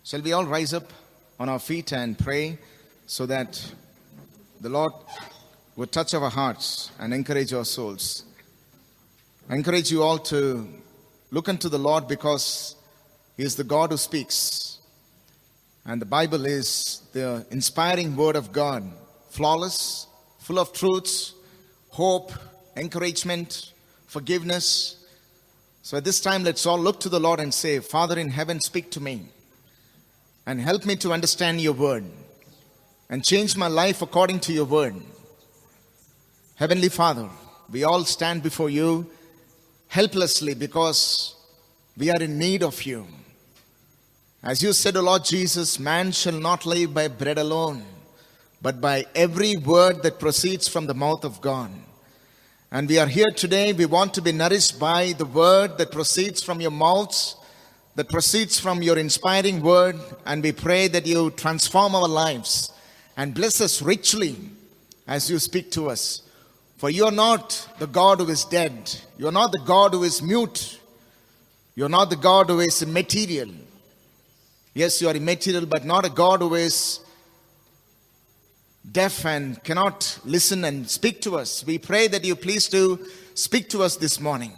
Shall we all rise up on our feet and pray so that the Lord would touch our hearts and encourage our souls? I encourage you all to look unto the Lord because He is the God who speaks. And the Bible is the inspiring word of God, flawless, full of truths, hope, encouragement, forgiveness. So at this time, let's all look to the Lord and say, Father in heaven, speak to me and help me to understand your word and change my life according to your word. Heavenly Father, we all stand before you helplessly because we are in need of you. As you said, O Lord Jesus, man shall not live by bread alone, but by every word that proceeds from the mouth of God. And we are here today, we want to be nourished by the word that proceeds from your mouths, that proceeds from your inspiring word, and we pray that you transform our lives and bless us richly as you speak to us. For you are not the God who is dead. You are not the God who is mute. You are not the God who is immaterial. Yes, you are immaterial, but not a God who is deaf and cannot listen and speak to us. We pray that you please to speak to us this morning.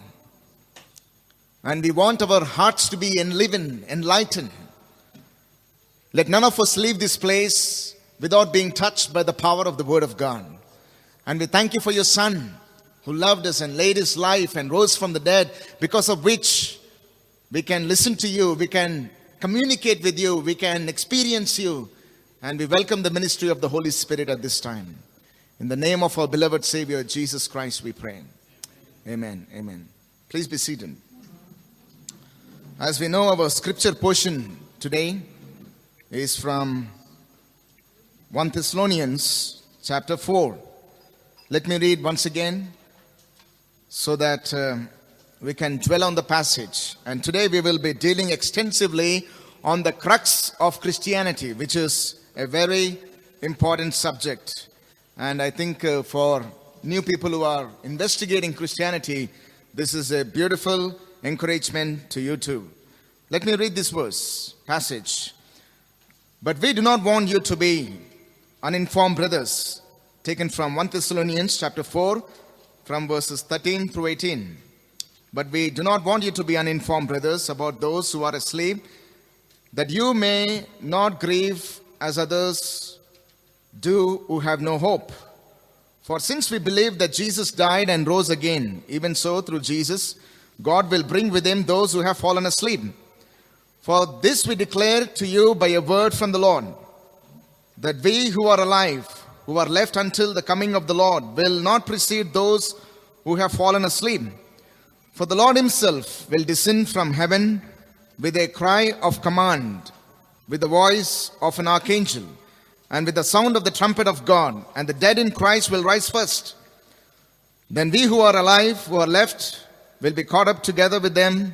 And we want our hearts to be enlightened. Let none of us leave this place without being touched by the power of the word of God. And we thank you for your Son who loved us and laid his life and rose from the dead, because of which we can listen to you, we can communicate with you, we can experience you, and we welcome the ministry of the Holy Spirit at this time. In the name of our beloved Savior, Jesus Christ, we pray. Amen. Amen. Please be seated. As we know, our scripture portion today is from 1 Thessalonians chapter 4. Let me read once again so that we can dwell on the passage. And today we will be dealing extensively on the crux of Christianity, which is a very important subject. And I think for new people who are investigating Christianity, this is a beautiful encouragement to you too. Let me read this passage. But we do not want you to be uninformed, brothers. Taken from 1 Thessalonians chapter 4, from verses 13 through 18. But we do not want you to be uninformed, brothers, about those who are asleep, that you may not grieve as others do who have no hope. For since we believe that Jesus died and rose again, even so through Jesus, God will bring with him those who have fallen asleep. For this we declare to you by a word from the Lord, that we who are alive, who are left until the coming of the Lord, will not precede those who have fallen asleep. For the Lord himself will descend from heaven with a cry of command, with the voice of an archangel, and with the sound of the trumpet of God, and the dead in Christ will rise first. Then we who are alive, who are left, will be caught up together with them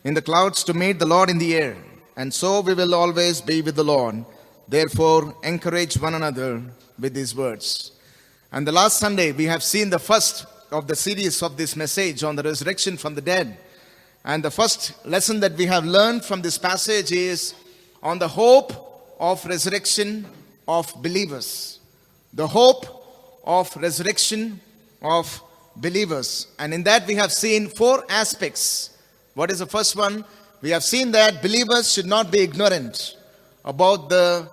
in the clouds to meet the Lord in the air. And so we will always be with the Lord. Therefore, encourage one another with these words. And the last Sunday, we have seen the first of the series of this message on the resurrection from the dead. And the first lesson that we have learned from this passage is on the hope of resurrection of believers. The hope of resurrection of believers. And in that we have seen 4 aspects. What is the first one? We have seen that believers should not be ignorant about the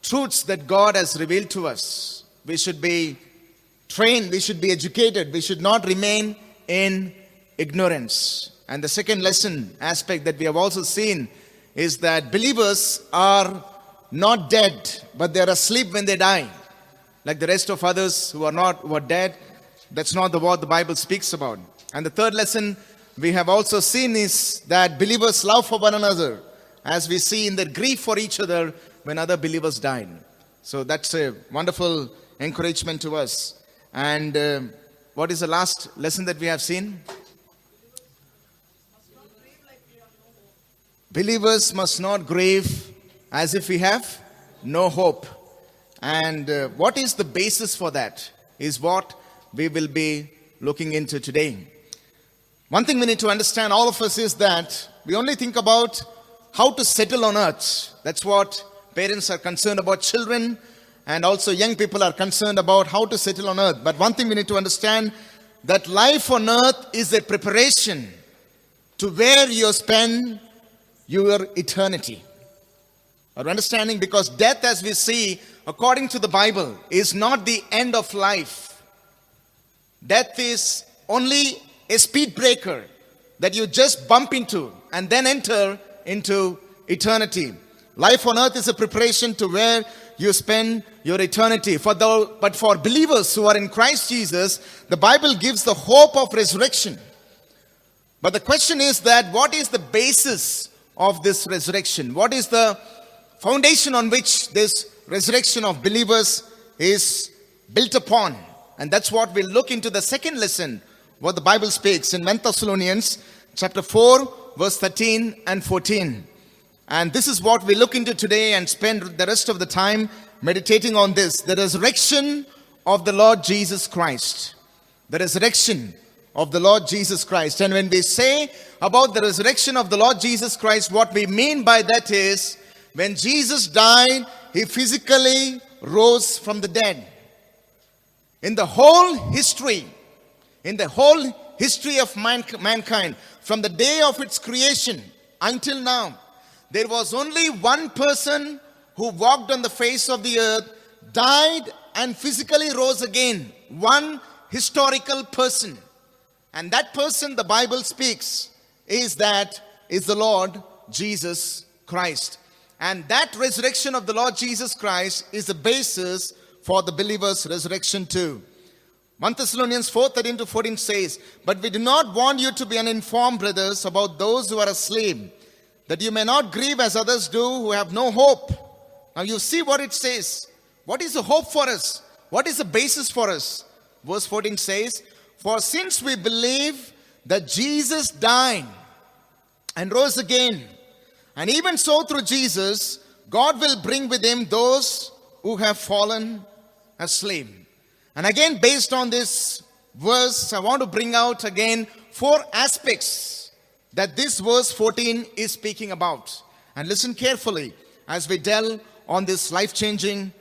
truths that God has revealed to us. We should be trained, we should be educated, we should not remain in ignorance. And the second lesson aspect that we have also seen is that believers are not dead, but they are asleep when they die. Like the rest of others who are dead, that's not what the Bible speaks about. And the third lesson we have also seen is that believers love for one another, as we see in their grief for each other when other believers died. So that's a wonderful encouragement to us. And what is the last lesson that we have seen? Believers must not grieve as if we have no hope. And what is the basis for that is what we will be looking into today. One thing we need to understand, all of us, is that we only think about how to settle on earth. That's what parents are concerned about, children, and also young people are concerned about how to settle on earth. But one thing we need to understand, that life on earth is a preparation to where you spend your eternity. Our understanding, because death, as we see, according to the Bible, is not the end of life. Death is only a speed breaker that you just bump into and then enter into eternity. Life on earth is a preparation to where you spend your eternity. But for believers who are in Christ Jesus, the Bible gives the hope of resurrection. But the question is that what is the basis of this resurrection? What is the foundation on which this resurrection of believers is built upon? And that's what we'll look into the second lesson, what the Bible speaks in 1 Thessalonians chapter 4, verse 13 and 14. And this is what we look into today and spend the rest of the time meditating on this. The resurrection of the Lord Jesus Christ. The resurrection of the Lord Jesus Christ. And when we say about the resurrection of the Lord Jesus Christ, what we mean by that is, when Jesus died, he physically rose from the dead. In the whole history of mankind, from the day of its creation until now, there was only one person who walked on the face of the earth, died and physically rose again. One historical person. And that person, the Bible speaks, is the Lord Jesus Christ. And that resurrection of the Lord Jesus Christ is the basis for the believer's resurrection too. 1 Thessalonians 4:13 to 14 says, "But we do not want you to be uninformed, brothers, about those who are asleep, that you may not grieve as others do who have no hope." Now you see what it says. What is the hope for us? What is the basis for us? Verse 14 says, "For since we believe that Jesus died and rose again, and even so through Jesus, God will bring with him those who have fallen asleep." And again, based on this verse, I want to bring out again 4 aspects that this verse 14 is speaking about. And listen carefully as we delve on this life-changing,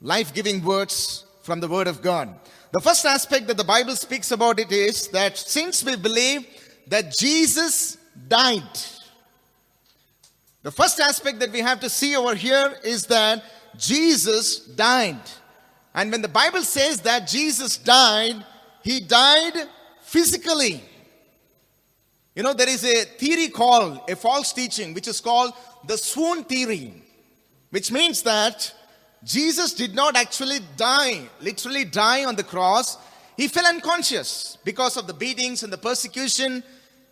life-giving words from the Word of God. The first aspect that the Bible speaks about it is that since we believe that Jesus died, the first aspect that we have to see over here is that Jesus died. And when the Bible says that Jesus died, he died physically. You know, there is a theory called, a false teaching, which is called the swoon theory, which means that Jesus did not actually die, literally die on the cross. He fell unconscious because of the beatings and the persecution.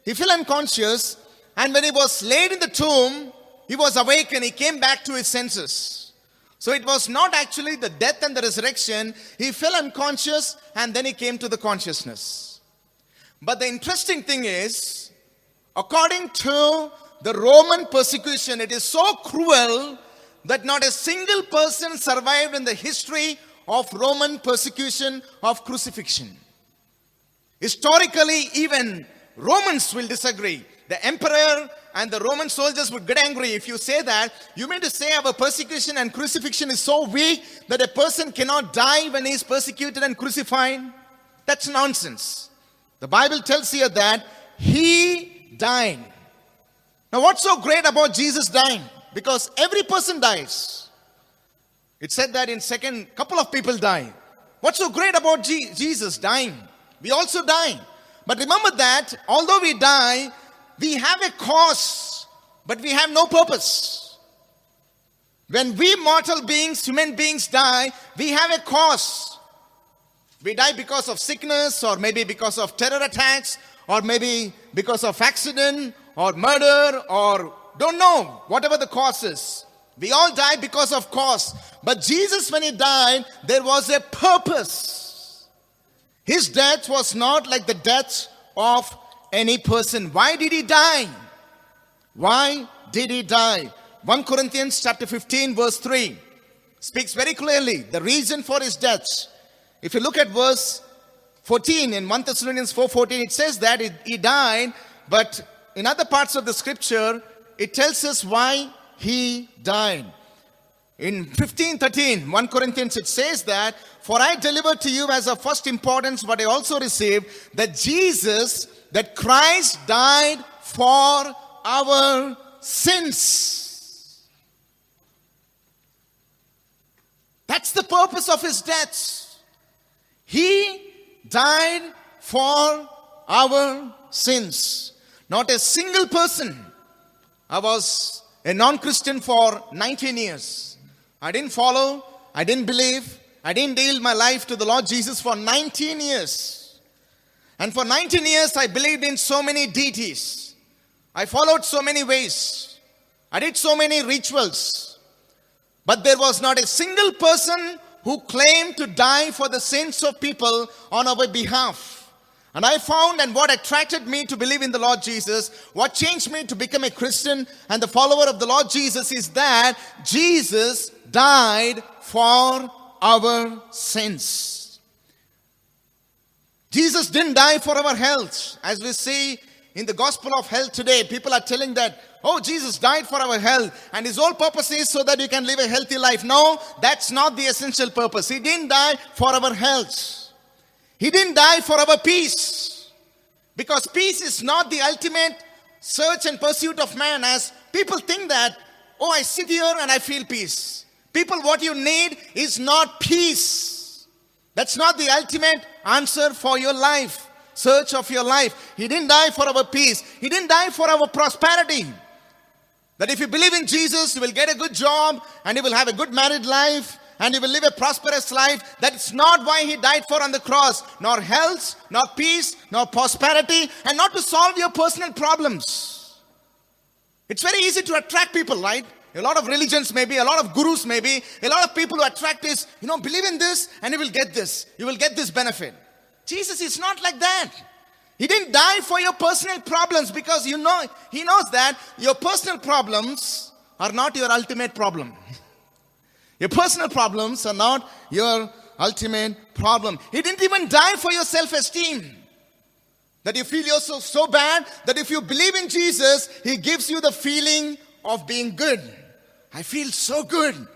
He fell unconscious, and when he was laid in the tomb, he was awake and he came back to his senses. So it was not actually the death and the resurrection. He fell unconscious and then he came to the consciousness. But the interesting thing is, according to the Roman persecution, it is so cruel that not a single person survived in the history of Roman persecution of crucifixion. Historically, even Romans will disagree. The emperor and the Roman soldiers would get angry if you say that. You mean to say our persecution and crucifixion is so weak that a person cannot die when he is persecuted and crucified? That's nonsense. The Bible tells here that he died. Now what's so great about Jesus dying? Because every person dies. It said that in second, couple of people die. What's so great about Jesus dying? We also die. But remember that although we die, we have a cause, but we have no purpose. When we mortal beings, human beings die, we have a cause. We die because of sickness, or maybe because of terror attacks, or maybe because of accident, or murder, or don't know, whatever the cause is. We all die because of cause. But Jesus, when he died, there was a purpose. His death was not like the death of any person. Why did he die? Why did he die? 1 Corinthians chapter 15 verse 3 speaks very clearly the reason for his death. If you look at verse 14 in 1 Thessalonians 4:14, it says that he died, but in other parts of the scripture, it tells us why he died. In 15:13, 1 Corinthians, it says that, "For I delivered to you as of first importance what I also received, that Christ died for our sins." That's the purpose of his death. He died for our sins. Not a single person. I was a non-Christian for 19 years. I didn't follow, I didn't believe, I didn't yield my life to the Lord Jesus for 19 years. And for 19 years, I believed in so many deities. I followed so many ways. I did so many rituals. But there was not a single person who claimed to die for the sins of people on our behalf. And I found, and what attracted me to believe in the Lord Jesus, what changed me to become a Christian and the follower of the Lord Jesus, is that Jesus died for our sins. Jesus didn't die for our health. As we see in the gospel of health today, people are telling that, oh, Jesus died for our health, and his whole purpose is so that you can live a healthy life. No, that's not the essential purpose. He didn't die for our health. He didn't die for our peace. Because peace is not the ultimate search and pursuit of man, as people think that, oh, I sit here and I feel peace. People, what you need is not peace. That's not the ultimate answer for your life, search of your life. He didn't die for our peace. He didn't die for our prosperity. That if you believe in Jesus, you will get a good job and you will have a good married life and you will live a prosperous life. That's not why he died for on the cross. Nor health, nor peace, nor prosperity, and not to solve your personal problems. It's very easy to attract people, right? A lot of religions maybe, a lot of gurus maybe, a lot of people who attract is, believe in this and you will get this. You will get this benefit. Jesus is not like that. He didn't die for your personal problems, because he knows that your personal problems are not your ultimate problem. Your personal problems are not your ultimate problem. He didn't even die for your self-esteem. That you feel yourself so bad that if you believe in Jesus, he gives you the feeling of being good. I feel so good.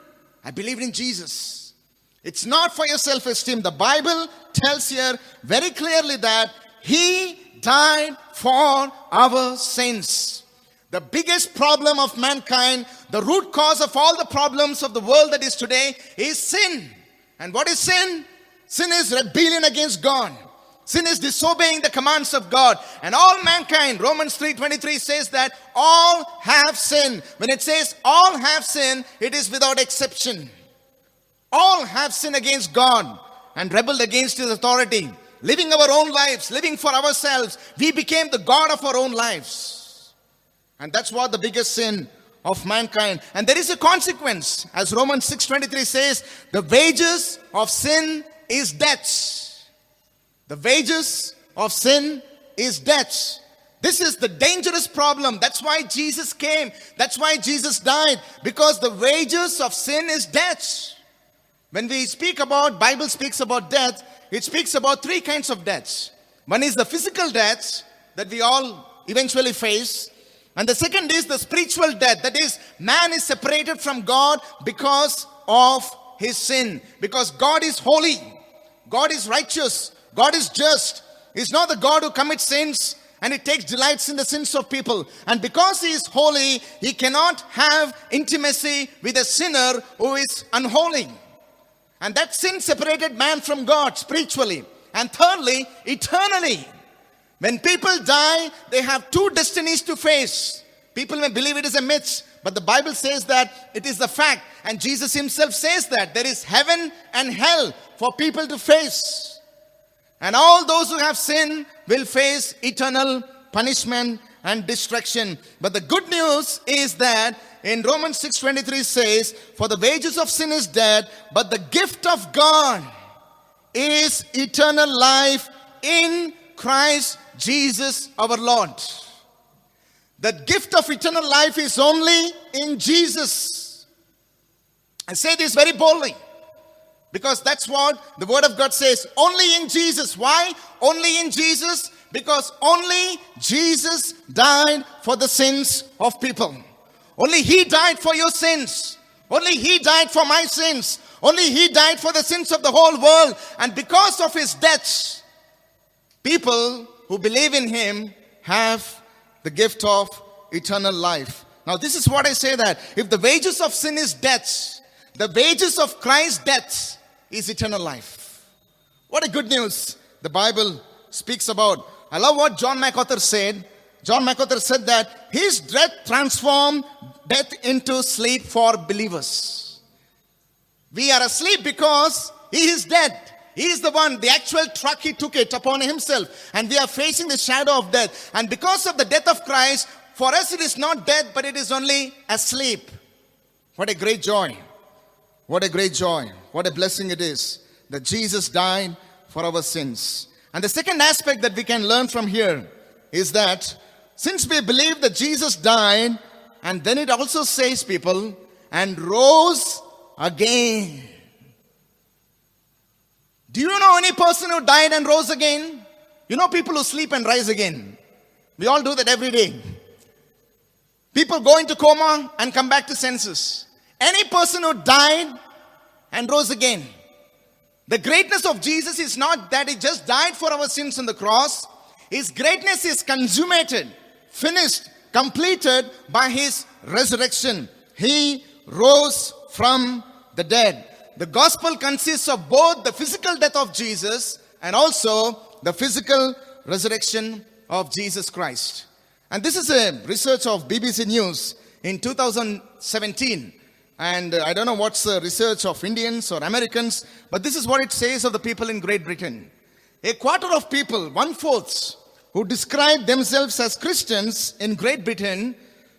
I believe in Jesus. It's not for your self-esteem. The Bible tells here very clearly that he died for our sins. The biggest problem of mankind, the root cause of all the problems of the world that is today, is sin. And what is sin? Sin is rebellion against God. Sin is disobeying the commands of God. And all mankind, Romans 3:23 says that all have sinned. When it says all have sinned, it is without exception. All have sinned against God and rebelled against his authority. Living our own lives, living for ourselves. We became the God of our own lives. And that's what the biggest sin of mankind. And there is a consequence. As Romans 6:23 says, the wages of sin is death. The wages of sin is death. This is the dangerous problem. That's why Jesus came. That's why Jesus died. Because the wages of sin is death. When we speak about, Bible speaks about death, it speaks about three kinds of deaths. One is the physical death that we all eventually face. And the second is the spiritual death. That is, man is separated from God because of his sin. Because God is holy. God is righteous. God is just. He's not the God who commits sins and he takes delights in the sins of people. And because he is holy, he cannot have intimacy with a sinner who is unholy. And that sin separated man from God spiritually. And thirdly, eternally. When people die, they have two destinies to face. People may believe it is a myth, but the Bible says that it is the fact. And Jesus himself says that there is heaven and hell for people to face. And all those who have sinned will face eternal punishment and destruction. But the good news is that in Romans 6:23 says, for the wages of sin is death, but the gift of God is eternal life in Christ Jesus our Lord. The gift of eternal life is only in Jesus. I say this very boldly, because that's what the Word of God says. Only in Jesus. Why? Only in Jesus. Because only Jesus died for the sins of people. Only He died for your sins. Only He died for my sins. Only He died for the sins of the whole world. And because of His death, people who believe in Him have the gift of eternal life. Now this is what I say, that if the wages of sin is death, the wages of Christ's death is eternal life. What a good news the Bible speaks about. I love what John MacArthur said. John MacArthur said that His death transformed death into sleep for believers. We are asleep because He is dead. He is the one, the actual truck, He took it upon Himself. And we are facing the shadow of death. And because of the death of Christ, for us it is not death, but it is only asleep. What a great joy. What a great joy. What a blessing it is that Jesus died for our sins. And the second aspect that we can learn from here is that since we believe that Jesus died, and then it also says, people, and rose again. Do you know any person who died and rose again? You know people who sleep and rise again. We all do that every day. People go into coma and come back to senses. Any person who died and rose again. The greatness of Jesus is not that He just died for our sins on the cross. His greatness is consummated, finished, completed by His resurrection. He rose from the dead. The gospel consists of both the physical death of Jesus and also the physical resurrection of Jesus Christ. And this is a research of BBC News in 2017. And I don't know what's the research of Indians or Americans, but this is what it says of the people in Great Britain. A quarter of people, 1/4, who describe themselves as Christians in Great Britain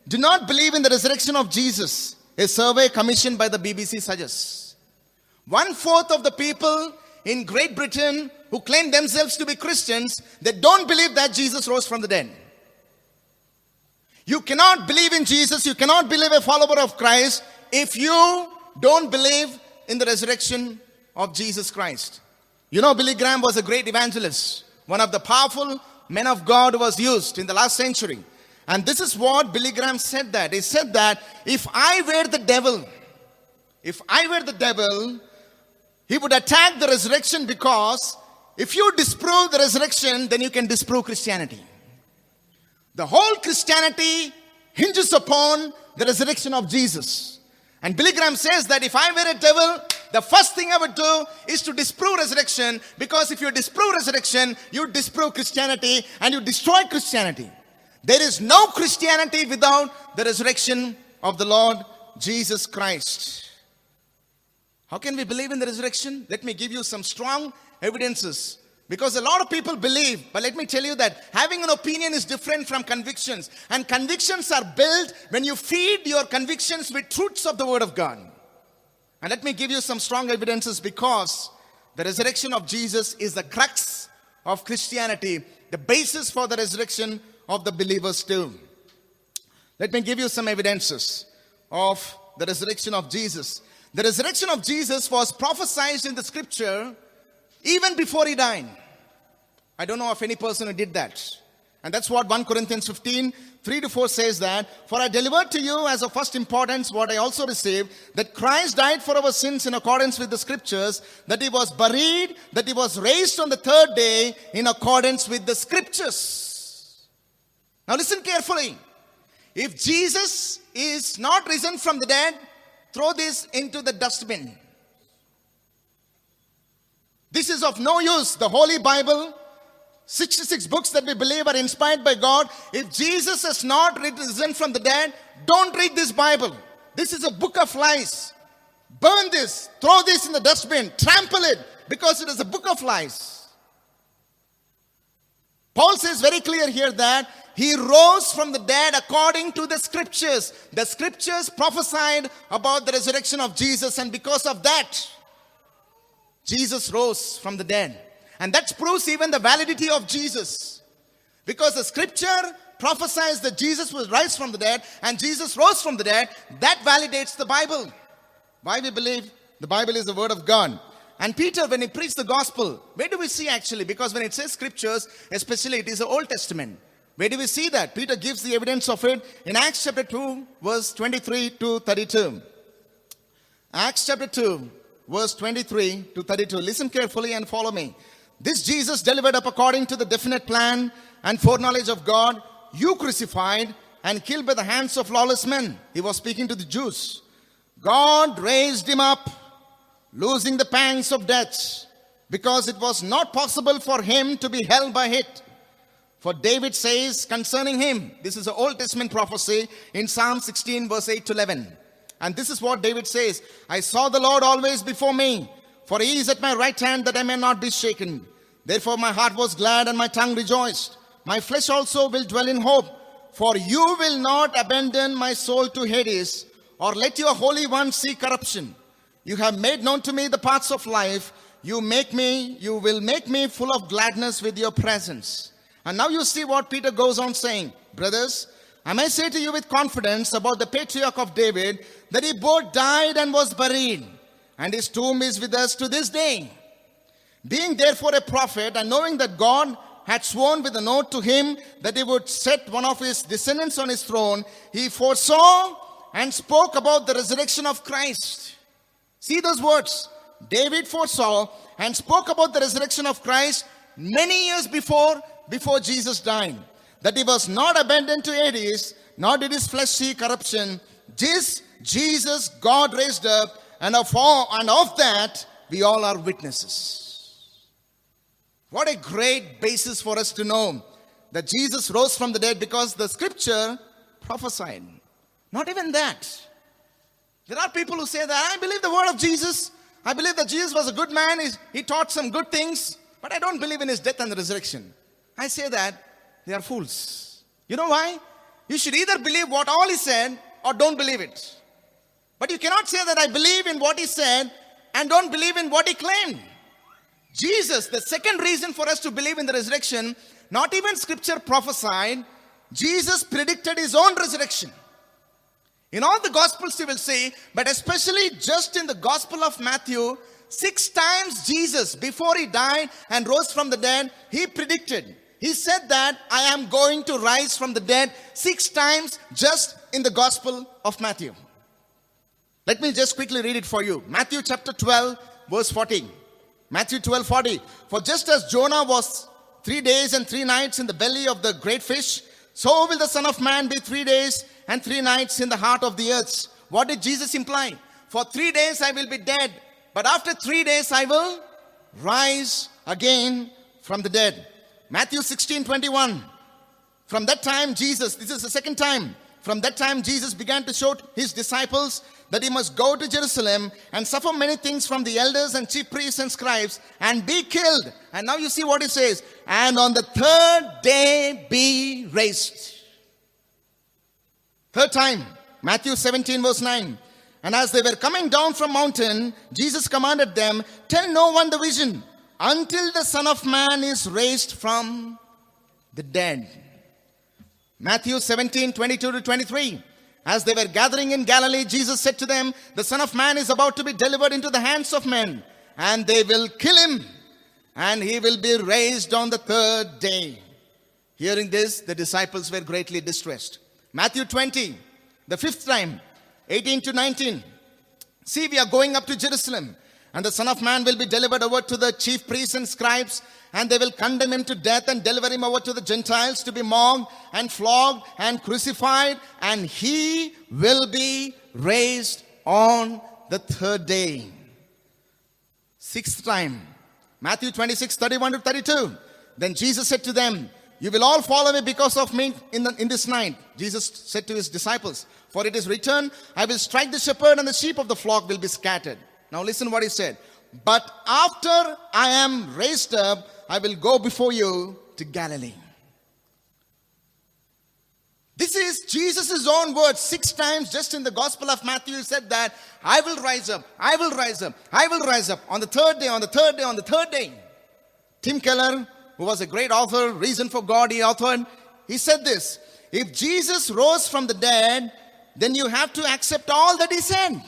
do not believe in the resurrection of Jesus. A survey commissioned by the BBC suggests 1/4 of the people in Great Britain who claim themselves to be Christians, they don't believe that Jesus rose from the dead. You cannot believe in Jesus, you cannot believe a follower of Christ if you don't believe in the resurrection of Jesus Christ. You know, Billy Graham was a great evangelist, one of the powerful men of God who was used in the last century. And this is what Billy Graham said that. He said that if I were the devil, he would attack the resurrection, because if you disprove the resurrection, then you can disprove Christianity. The whole Christianity hinges upon the resurrection of Jesus. And Billy Graham says that if I were a devil, the first thing I would do is to disprove resurrection, because if you disprove resurrection, you disprove Christianity and you destroy Christianity. There is no Christianity without the resurrection of the Lord Jesus Christ. How can we believe in the resurrection? Let me give you some strong evidences. Because a lot of people believe, but let me tell you that having an opinion is different from convictions. And convictions are built when you feed your convictions with truths of the Word of God. And let me give you some strong evidences, because the resurrection of Jesus is the crux of Christianity, the basis for the resurrection of the believers too. Let me give you some evidences of the resurrection of Jesus. The resurrection of Jesus was prophesied in the scripture even before He died. I don't know of any person who did that. And that's what 1 Corinthians 15, 3-4 says that, for I delivered to you as of first importance what I also received, that Christ died for our sins in accordance with the scriptures, that He was buried, that He was raised on the third day in accordance with the scriptures. Now listen carefully. If Jesus is not risen from the dead, throw this into the dustbin. This is of no use. The Holy Bible, 66 books that we believe are inspired by God. If Jesus has not risen from the dead, don't read this Bible. This is a book of lies. Burn this. Throw this in the dustbin. Trample it, because it is a book of lies. Paul says very clear here that He rose from the dead according to the scriptures. The scriptures prophesied about the resurrection of Jesus, and because of that, Jesus rose from the dead. And that proves even the validity of Jesus. Because the scripture prophesies that Jesus will rise from the dead, and Jesus rose from the dead. That validates the Bible. Why we believe the Bible is the word of God. And Peter, when he preached the gospel, where do we see actually? Because when it says scriptures, especially it is the Old Testament. Where do we see that? Peter gives the evidence of it in Acts chapter 2, verse 23 to 32. Acts chapter 2, verse 23 to 32. Listen carefully and follow me. This Jesus delivered up according to the definite plan and foreknowledge of God, you crucified and killed by the hands of lawless men. He was speaking to the Jews. God raised him up, losing the pangs of death, because it was not possible for him to be held by it. For David says concerning him, this is an Old Testament prophecy in Psalm 16 verse 8 to 11. And this is what David says, I saw the Lord always before me, for he is at my right hand that I may not be shaken. Therefore my heart was glad and my tongue rejoiced. My flesh also will dwell in hope, for you will not abandon my soul to Hades, or let your Holy One see corruption. You have made known to me the paths of life. You will make me full of gladness with your presence. And now you see what Peter goes on saying. Brothers, I may say to you with confidence about the patriarch of David, that he both died and was buried, and his tomb is with us to this day. Being therefore a prophet, and knowing that God had sworn with an oath to him that he would set one of his descendants on his throne, he foresaw and spoke about the resurrection of Christ. See those words. David foresaw and spoke about the resurrection of Christ many years before Jesus died. That he was not abandoned to Hades, nor did his flesh see corruption. This Jesus God raised up, and of that we all are witnesses. What a great basis for us to know that Jesus rose from the dead, because the scripture prophesied. Not even that. There are people who say that, I believe the word of Jesus. I believe that Jesus was a good man. He taught some good things, but I don't believe in his death and resurrection. I say that they are fools. You know why? You should either believe what all he said or don't believe it. But you cannot say that I believe in what he said and don't believe in what he claimed. Jesus, the second reason for us to believe in the resurrection, not even scripture prophesied, Jesus predicted his own resurrection. In all the gospels you will see, but especially just in the gospel of Matthew, 6 times Jesus, before he died and rose from the dead, he predicted. He said that I am going to rise from the dead 6 times just in the gospel of Matthew. Let me just quickly read it for you. Matthew chapter 12 verse 40. Matthew 12:40. For just as Jonah was 3 days and 3 nights in the belly of the great fish, so will the Son of Man be 3 days and 3 nights in the heart of the earth. What did Jesus imply? For 3 days I will be dead, but after 3 days I will rise again from the dead. Matthew 16:21. From that time Jesus, this is the second time, from that time Jesus began to show his disciples that he must go to Jerusalem and suffer many things from the elders and chief priests and scribes and be killed. And now you see what it says. And on the 3rd day be raised. Third time, Matthew 17 verse 9. And as they were coming down from mountain, Jesus commanded them, tell no one the vision until the Son of Man is raised from the dead. Matthew 17, 22 to 23. As they were gathering in Galilee, Jesus said to them, the Son of Man is about to be delivered into the hands of men, and they will kill him, and he will be raised on the 3rd day. Hearing this, the disciples were greatly distressed. Matthew 20, the 5th time, 18 to 19. See, we are going up to Jerusalem, and the Son of Man will be delivered over to the chief priests and scribes, and they will condemn him to death and deliver him over to the Gentiles to be mocked and flogged and crucified, and he will be raised on the 3rd day. 6th time, Matthew 26, 31 to 32. Then Jesus said to them, you will all fall away because of me in this night. Jesus said to his disciples, for it is written, I will strike the shepherd and the sheep of the flock will be scattered. Now listen what he said. But after I am raised up, I will go before you to Galilee. This is Jesus' own words. 6 times just in the Gospel of Matthew he said that I will rise up, I will rise up, I will rise up on the 3rd day, on the 3rd day, on the 3rd day. Tim Keller, who was a great author, Reason for God, he authored, he said this, if Jesus rose from the dead, then you have to accept all that he said.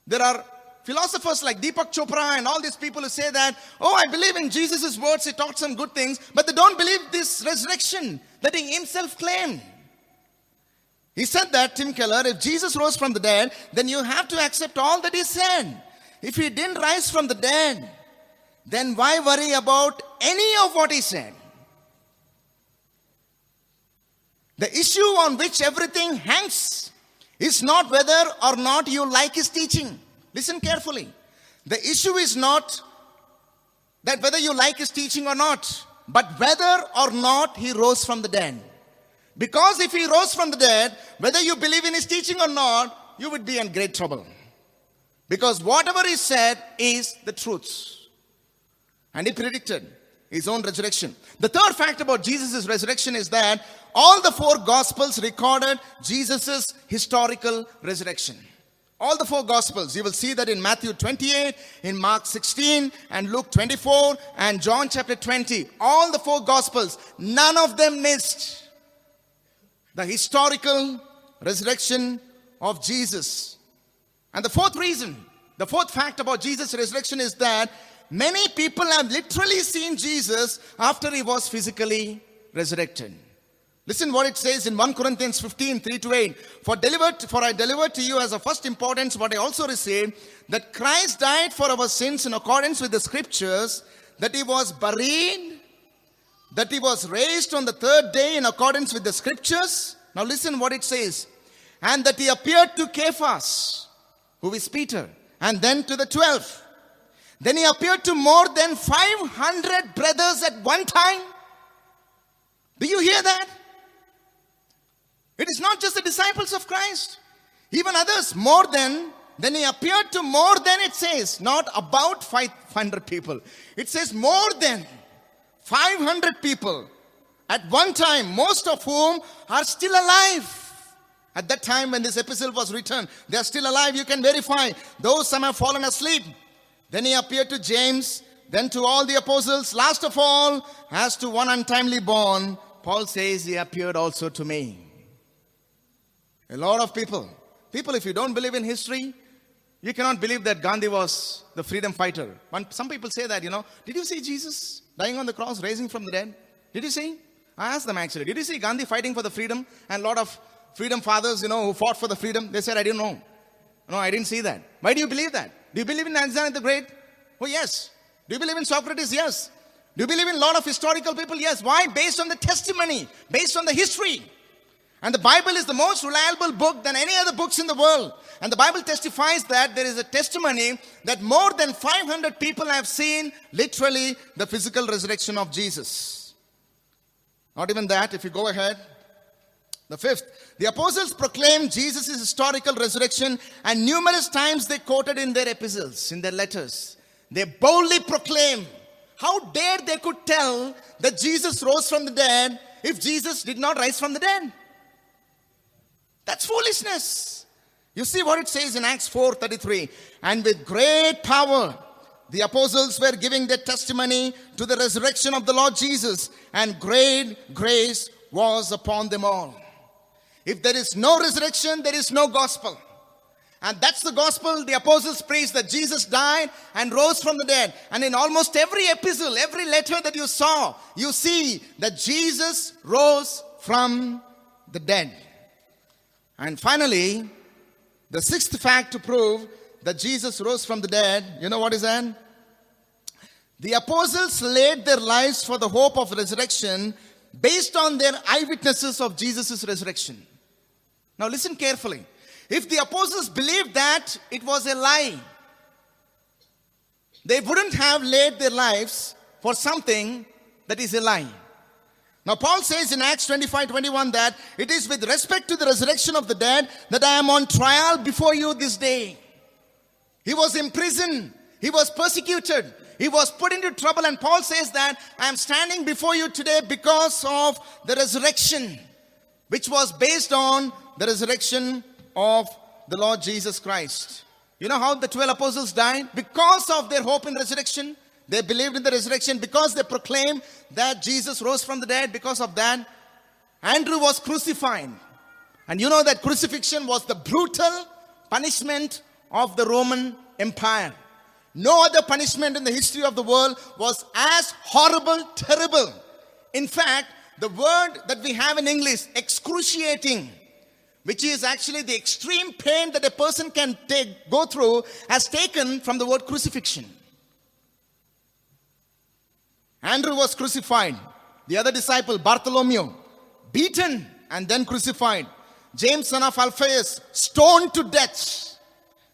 There are philosophers like Deepak Chopra and all these people who say that, oh, I believe in Jesus' words, he taught some good things, but they don't believe this resurrection that he himself claimed. He said that, Tim Keller, if Jesus rose from the dead, then you have to accept all that he said. If he didn't rise from the dead, then why worry about any of what he said? The issue on which everything hangs is not whether or not you like his teaching. Listen carefully. The issue is not that whether you like his teaching or not, but whether or not he rose from the dead. Because if he rose from the dead, whether you believe in his teaching or not, you would be in great trouble. Because whatever he said is the truth. And he predicted his own resurrection. The third fact about Jesus' resurrection is that all the four Gospels recorded Jesus' historical resurrection. All the four Gospels. You will see that in Matthew 28, in Mark 16, and Luke 24, and John chapter 20. All the four Gospels, none of them missed the historical resurrection of Jesus. And the fourth reason, the fourth fact about Jesus' resurrection is that many people have literally seen Jesus after he was physically resurrected. Listen what it says in 1 Corinthians 15, 3-8. For I delivered to you as of first importance what I also received, that Christ died for our sins in accordance with the scriptures, that he was buried, that he was raised on the third day in accordance with the scriptures. Now listen what it says. And that he appeared to Cephas, who is Peter, and then to the 12. Then he appeared to more than 500 brothers at one time. Do you hear that? It is not just the disciples of Christ. Even others, more than. Then he appeared to more than, it says. Not about 500 people. It says more than 500 people at one time, most of whom are still alive. At that time when this epistle was written, they are still alive. You can verify. Those some have fallen asleep. Then he appeared to James, then to all the apostles. Last of all, as to one untimely born, Paul says he appeared also to me. A lot of people, if you don't believe in history, you cannot believe that Gandhi was the freedom fighter. Some people say that, did you see Jesus dying on the cross, raising from the dead? Did you see? I asked them actually, did you see Gandhi fighting for the freedom? And a lot of freedom fathers, who fought for the freedom, they said, I didn't know. No, I didn't see that. Why do you believe that? Do you believe in Alexander the Great? Oh, yes. Do you believe in Socrates? Yes. Do you believe in a lot of historical people? Yes. Why? Based on the testimony, based on the history. And the Bible is the most reliable book than any other books in the world. And the Bible testifies that there is a testimony that more than 500 people have seen literally the physical resurrection of Jesus. Not even that, if you go ahead. The fifth, the apostles proclaimed Jesus' historical resurrection, and numerous times they quoted in their epistles, in their letters. They boldly proclaim. How dare they could tell that Jesus rose from the dead if Jesus did not rise from the dead? That's foolishness. You see what it says in Acts 4:33. And with great power, the apostles were giving their testimony to the resurrection of the Lord Jesus, and great grace was upon them all. If there is no resurrection, there is no gospel. And that's the gospel the apostles preached, that Jesus died and rose from the dead. And in almost every epistle, every letter that you saw, you see that Jesus rose from the dead. And finally, the sixth fact to prove that Jesus rose from the dead, you know what is that? The apostles laid their lives for the hope of resurrection based on their eyewitnesses of Jesus' resurrection. Now listen carefully. If the apostles believed that it was a lie, they wouldn't have laid their lives for something that is a lie. Now Paul says in Acts 25:21 that it is with respect to the resurrection of the dead that I am on trial before you this day. He was imprisoned. He was persecuted. He was put into trouble, and Paul says that I am standing before you today because of the resurrection, which was based on the resurrection of the Lord Jesus Christ. You know how the 12 apostles died? Because of their hope in resurrection. They believed in the resurrection because they proclaimed that Jesus rose from the dead. Because of that, Andrew was crucified. And you know that crucifixion was the brutal punishment of the Roman Empire. No other punishment in the history of the world was as horrible, terrible. In fact, the word that we have in English, excruciating, which is actually the extreme pain that a person can go through, has taken from the word crucifixion. Andrew was crucified. The other disciple, Bartholomew, beaten and then crucified. James, son of Alphaeus, stoned to death.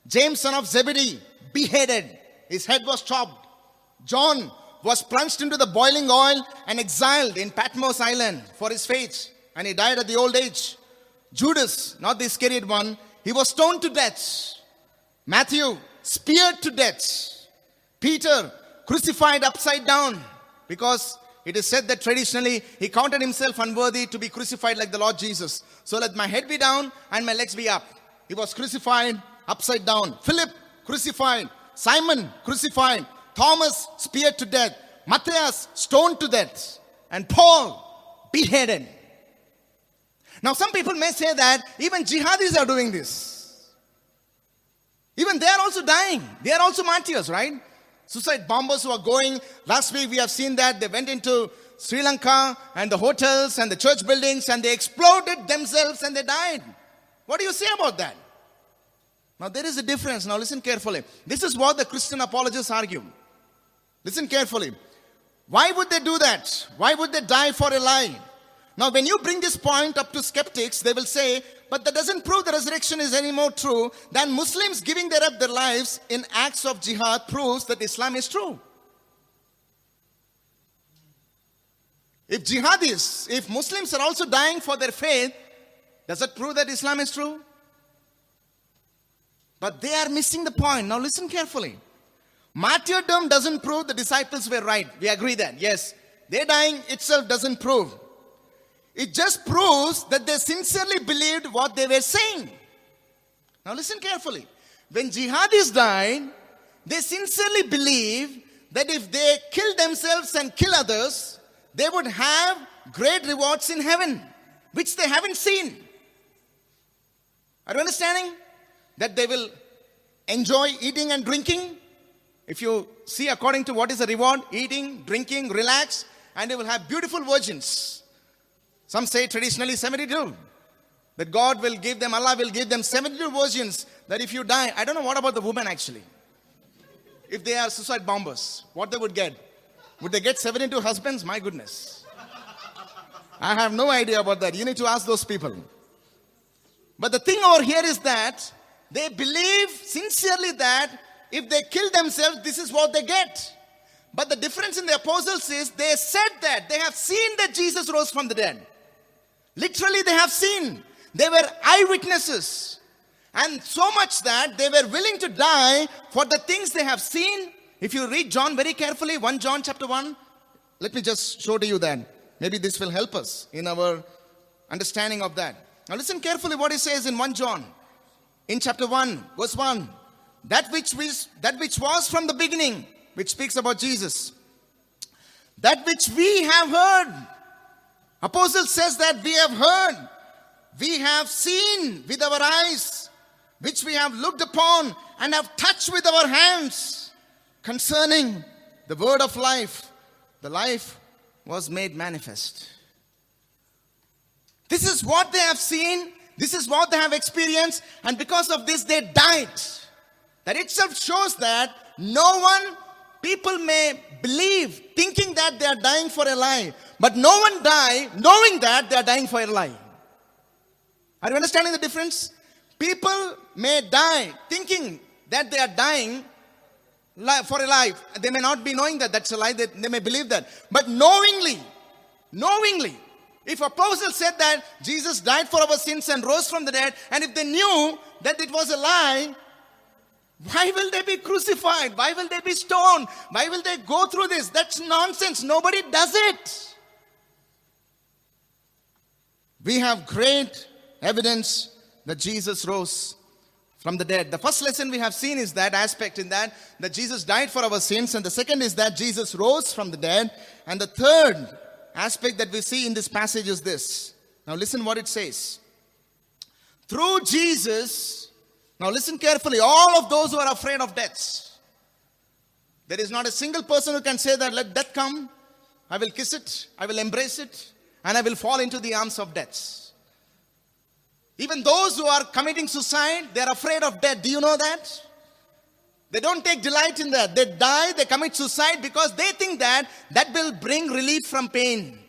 James, son of Zebedee, beheaded. His head was chopped. John was plunged into the boiling oil and exiled in Patmos Island for his faith, and he died at the old age. Judas, not the Iscariot one, he was stoned to death. Matthew, speared to death. Peter, crucified upside down, because it is said that traditionally he counted himself unworthy to be crucified like the Lord Jesus. So let my head be down and my legs be up. He was crucified upside down. Philip, crucified. Simon, crucified. Thomas, speared to death. Matthias, stoned to death. And Paul, beheaded. Now some people may say that even jihadis are doing this. Even they are also dying. They are also martyrs, right? Suicide bombers who are going. Last week we have seen that they went into Sri Lanka and the hotels and the church buildings and they exploded themselves and they died. What do you say about that? Now there is a difference. Now listen carefully. This is what the Christian apologists argue. Listen carefully. Why would they do that? Why would they die for a lie? Now when you bring this point up to skeptics, they will say, but that doesn't prove the resurrection is any more true than Muslims giving up their lives in acts of jihad proves that Islam is true. If jihadis, if Muslims are also dying for their faith, does that prove that Islam is true? But they are missing the point. Now listen carefully. Martyrdom doesn't prove the disciples were right. We agree that. Yes, their dying itself doesn't prove. It just proves that they sincerely believed what they were saying. Now listen carefully. When jihadis died, they sincerely believed that if they kill themselves and kill others, they would have great rewards in heaven, which they haven't seen. Are you understanding? That they will enjoy eating and drinking. If you see according to what is the reward, eating, drinking, relax, and they will have beautiful virgins. Some say traditionally 72. That God will give them, Allah will give them 72 virgins. That if you die, I don't know what about the women actually. If they are suicide bombers, what they would get? Would they get 72 husbands? My goodness. I have no idea about that. You need to ask those people. But the thing over here is that they believe sincerely that if they kill themselves, this is what they get. But the difference in the apostles is they said that they have seen that Jesus rose from the dead. Literally they have seen. They were eyewitnesses. And so much that they were willing to die for the things they have seen. If you read John very carefully, 1 John chapter 1, let me just show to you that. Maybe this will help us in our understanding of that. Now listen carefully what it says in 1 John. In chapter 1, verse 1. That which was from the beginning, which speaks about Jesus. That which we have heard. Apostle says that we have heard, we have seen with our eyes, which we have looked upon and have touched with our hands, concerning the word of life. The life was made manifest. This is what they have seen, this is what they have experienced, and because of this they died. That itself shows that people may believe, thinking that they are dying for a lie. But no one die knowing that they are dying for a lie. Are you understanding the difference? People may die thinking that they are dying for a lie. They may not be knowing that that's a lie. They may believe that. But knowingly, if apostle said that Jesus died for our sins and rose from the dead, and if they knew that it was a lie, why will they be crucified? Why will they be stoned? Why will they go through this? That's nonsense. Nobody does it. We have great evidence that Jesus rose from the dead. The first lesson we have seen is that aspect in that Jesus died for our sins. And the second is that Jesus rose from the dead. And the third aspect that we see in this passage is this. Now listen what it says. Through Jesus, Now listen carefully. All of those who are afraid of death. There is not a single person who can say that, let death come, I will kiss it, I will embrace it, and I will fall into the arms of death. Even those who are committing suicide, they are afraid of death. Do you know that? They don't take delight in that. They die, they commit suicide because they think that that will bring relief from pain.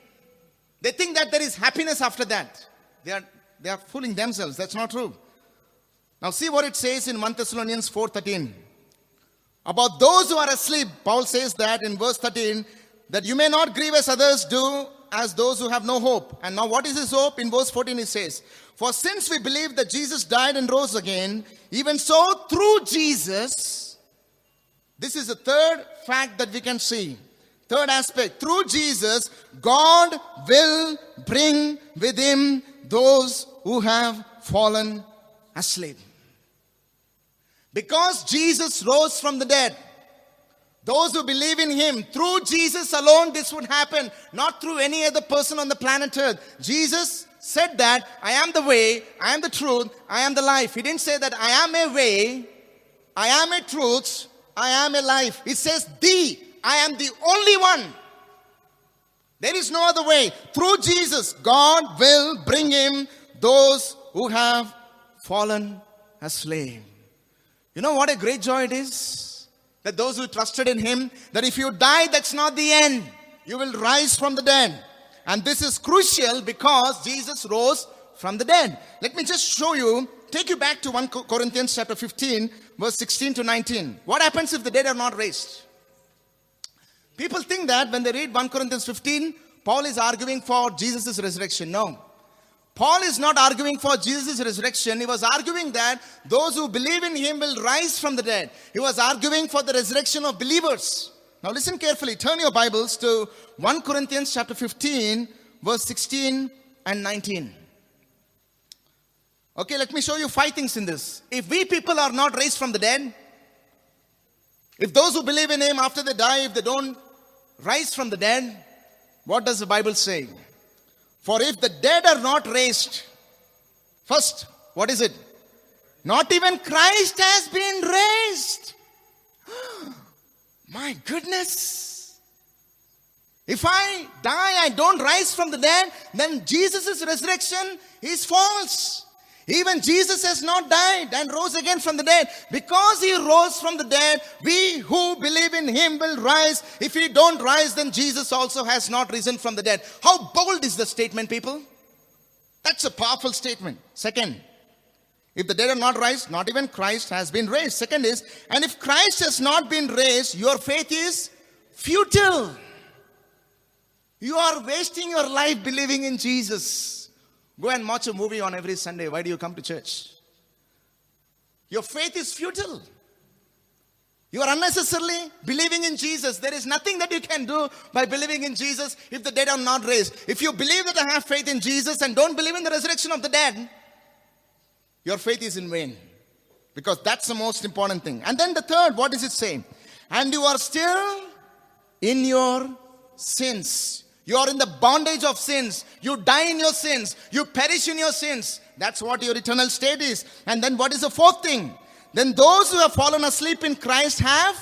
They think that there is happiness after that. They are fooling themselves. That's not true. Now see what it says in 1 Thessalonians 4:13. About those who are asleep, Paul says that in verse 13, that you may not grieve as others do, as those who have no hope. And now what is his hope? In verse 14 it says, for since we believe that Jesus died and rose again, even so through Jesus, this is the third fact that we can see. Third aspect, through Jesus, God will bring with him those who have fallen asleep. Because Jesus rose from the dead, those who believe in him, through Jesus alone this would happen, not through any other person on the planet earth. Jesus said that, I am the way, I am the truth, I am the life. He didn't say that I am a way, I am a truth, I am a life. He says I am the only one. There is no other way. Through Jesus, God will bring him those who have fallen asleep. You know what a great joy it is? That those who trusted in him, that if you die, that's not the end. You will rise from the dead. And this is crucial because Jesus rose from the dead. Let me just show you, take you back to 1 Corinthians chapter 15, verse 16 to 19. What happens if the dead are not raised? People think that when they read 1 Corinthians 15, Paul is arguing for Jesus' resurrection. No. Paul is not arguing for Jesus' resurrection. He was arguing that those who believe in him will rise from the dead. He was arguing for the resurrection of believers. Now listen carefully. Turn your Bibles to 1 Corinthians chapter 15, verse 16 and 19. Okay, let me show you 5 things in this. If we people are not raised from the dead, if those who believe in him after they die, if they don't rise from the dead, what does the Bible say? For if the dead are not raised, first, what is it? Not even Christ has been raised. My goodness. If I die, I don't rise from the dead, then Jesus' resurrection is false. Even Jesus has not died and rose again from the dead. Because he rose from the dead, we who believe in him will rise. If he don't rise, then Jesus also has not risen from the dead. How bold is the statement, people? That's a powerful statement. Second, if the dead are not raised, not even Christ has been raised. Second is, and if Christ has not been raised, your faith is futile. You are wasting your life believing in Jesus. Go and watch a movie on every Sunday. Why do you come to church? Your faith is futile. You are unnecessarily believing in Jesus. There is nothing that you can do by believing in Jesus if the dead are not raised. If you believe that I have faith in Jesus and don't believe in the resurrection of the dead, your faith is in vain. Because that's the most important thing. And then the third, what does it say? And you are still in your sins. You are in the bondage of sins. You die in your sins. You perish in your sins. That's what your eternal state is. And then what is the fourth thing? Then those who have fallen asleep in Christ have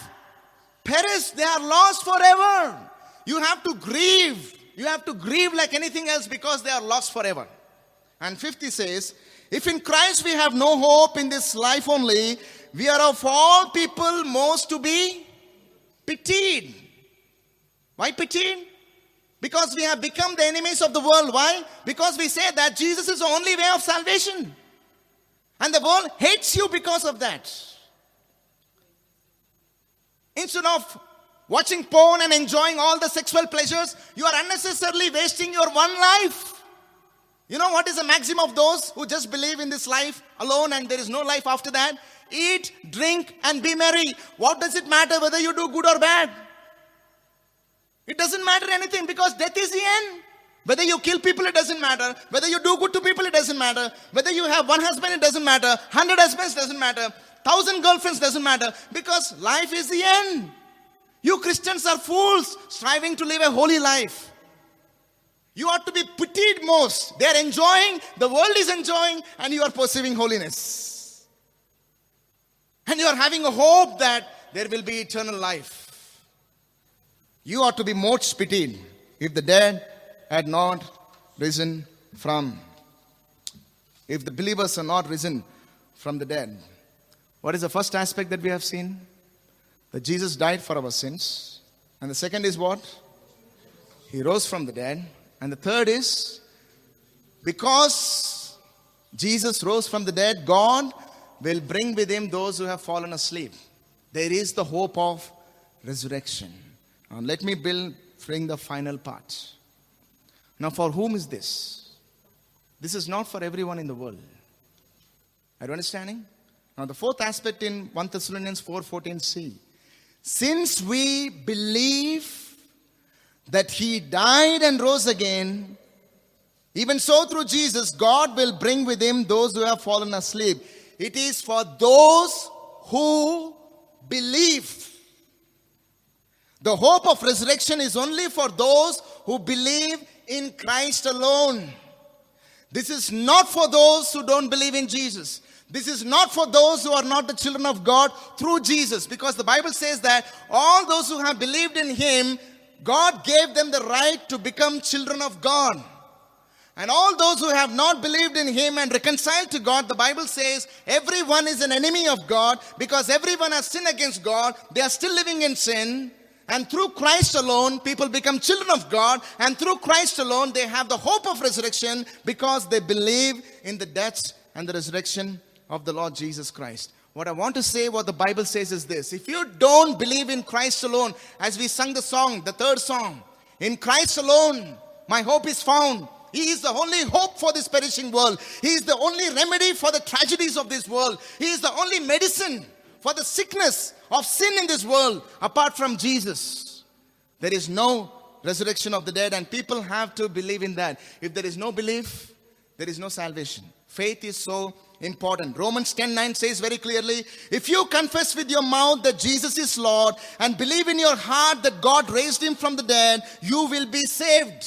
perished. They are lost forever. You have to grieve. You have to grieve like anything else because they are lost forever. And 50 says, if in Christ we have no hope in this life only, we are of all people most to be pitied. Why pitied? Because we have become the enemies of the world. Why? Because we say that Jesus is the only way of salvation. And the world hates you because of that. Instead of watching porn and enjoying all the sexual pleasures, you are unnecessarily wasting your one life. You know what is the maxim of those who just believe in this life alone and there is no life after that? Eat, drink and be merry. What does it matter whether you do good or bad? It doesn't matter anything because death is the end. Whether you kill people, it doesn't matter. Whether you do good to people, it doesn't matter. Whether you have one husband, it doesn't matter. 100 husbands doesn't matter. 1,000 girlfriends doesn't matter. Because life is the end. You Christians are fools striving to live a holy life. You ought to be pitied most. They are enjoying, the world is enjoying, and you are pursuing holiness. are having a hope that there will be eternal life, you ought to be most pitied if the dead had not risen from, if the believers are not risen from the dead. What is the first aspect that we have seen? That Jesus died for our sins. And the second is what? He rose from the dead. And the third is, because Jesus rose from the dead, God will bring with him those who have fallen asleep. There is the hope of resurrection. Now let me bring the final part. Now for whom is this? This is not for everyone in the world. Are you understanding? Now the fourth aspect in 1 Thessalonians 4:14c. Since we believe that he died and rose again, even so through Jesus, God will bring with him those who have fallen asleep. It is for those who believe. The hope of resurrection is only for those who believe in Christ alone. This is not for those who don't believe in Jesus. This is not for those who are not the children of God through Jesus. Because the Bible says that all those who have believed in him, God gave them the right to become children of God. And all those who have not believed in him and reconciled to God, the Bible says everyone is an enemy of God, because everyone has sinned against God. They are still living in sin. And through Christ alone, people become children of God. And through Christ alone, they have the hope of resurrection, because they believe in the death and the resurrection of the Lord Jesus Christ. What I want to say, what the Bible says is this. If you don't believe in Christ alone, as we sung the song, the third song, in Christ alone, my hope is found. He is the only hope for this perishing world. He is the only remedy for the tragedies of this world. He is the only medicine for the sickness of sin in this world. Apart from Jesus, there is no resurrection of the dead, and people have to believe in that. If there is no belief, there is no salvation. Faith is so important. Romans 10:9 says very clearly, if you confess with your mouth that Jesus is Lord and believe in your heart that God raised him from the dead, you will be saved.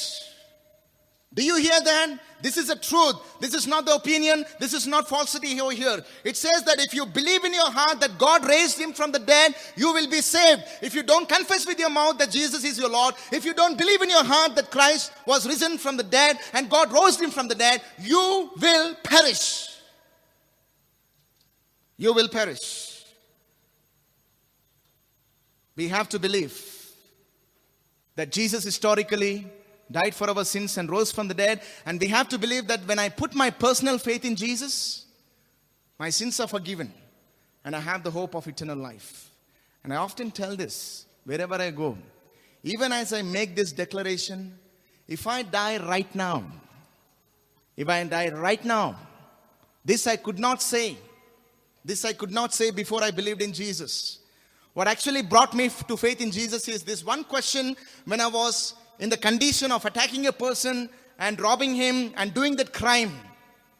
Do you hear that? This is a truth. This is not the opinion. This is not falsity over here. It says that if you believe in your heart that God raised him from the dead, you will be saved. If you don't confess with your mouth that Jesus is your Lord, if you don't believe in your heart that Christ was risen from the dead and God rose him from the dead, you will perish. You will perish. We have to believe that Jesus historically died for our sins and rose from the dead. And we have to believe that when I put my personal faith in Jesus, my sins are forgiven and I have the hope of eternal life. And I often tell this wherever I go. Even as I make this declaration, if I die right now, this I could not say. This I could not say before I believed in Jesus. What actually brought me to faith in Jesus is this one question when I was in the condition of attacking a person and robbing him and doing that crime.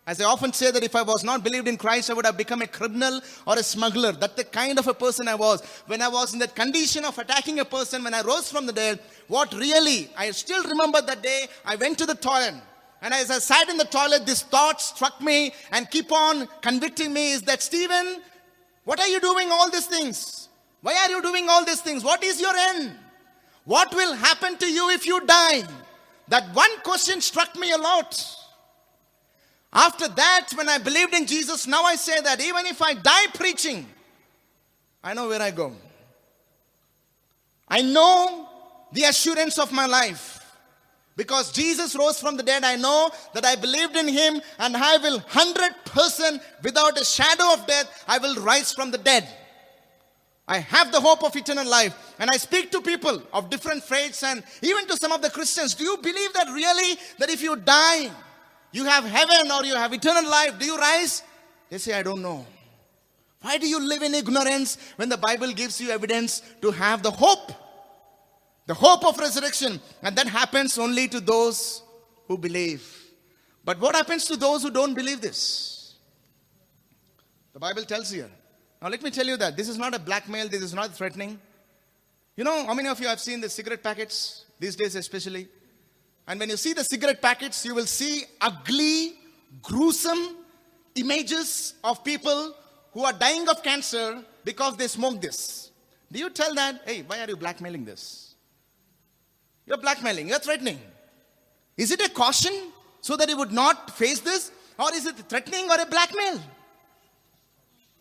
As I often say that if I was not believed in Christ, I would have become a criminal or a smuggler. That's the kind of a person I was. When I was in that condition of attacking a person, when I rose from the dead, I still remember that day, I went to the toilet. And as I sat in the toilet, this thought struck me and keep on convicting me is that, Stephen, what are you doing all these things? Why are you doing all these things? What is your end? What will happen to you if you die? That one question struck me a lot. After that, when I believed in Jesus, now I say that even if I die preaching, I know where I go. I know the assurance of my life. Because Jesus rose from the dead, I know that I believed in him and I will 100% without a shadow of death, I will rise from the dead. I have the hope of eternal life. And I speak to people of different faiths and even to some of the Christians. Do you believe that really, that if you die, you have heaven or you have eternal life? Do you rise? They say, I don't know. Why do you live in ignorance when the Bible gives you evidence to have the hope? The hope of resurrection. And that happens only to those who believe. But what happens to those who don't believe this? The Bible tells here. Now let me tell you that this is not a blackmail, this is not threatening. You know, how many of you have seen the cigarette packets, these days especially? And when you see the cigarette packets, you will see ugly, gruesome images of people who are dying of cancer because they smoke this. Do you tell that, hey, why are you blackmailing this? You're blackmailing, you're threatening. Is it a caution so that he would not face this? Or is it threatening or a blackmail?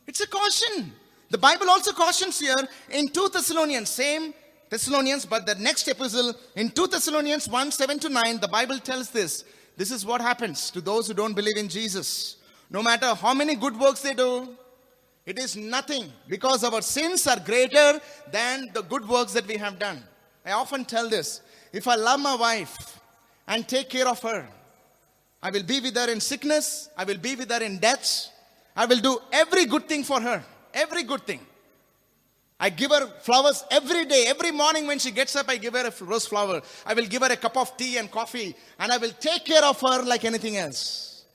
It's a caution. The Bible also cautions here in 2 Thessalonians, same Thessalonians, but the next epistle in 2 Thessalonians 1, 7-9, the Bible tells this. This is what happens to those who don't believe in Jesus. No matter how many good works they do, it is nothing, because our sins are greater than the good works that we have done. I often tell this. If I love my wife and take care of her, I will be with her in sickness, I will be with her in death, I will do every good thing for her. Every good thing. I give her flowers every day. Every morning when she gets up, I give her a rose flower. I will give her a cup of tea and coffee. And I will take care of her like anything else.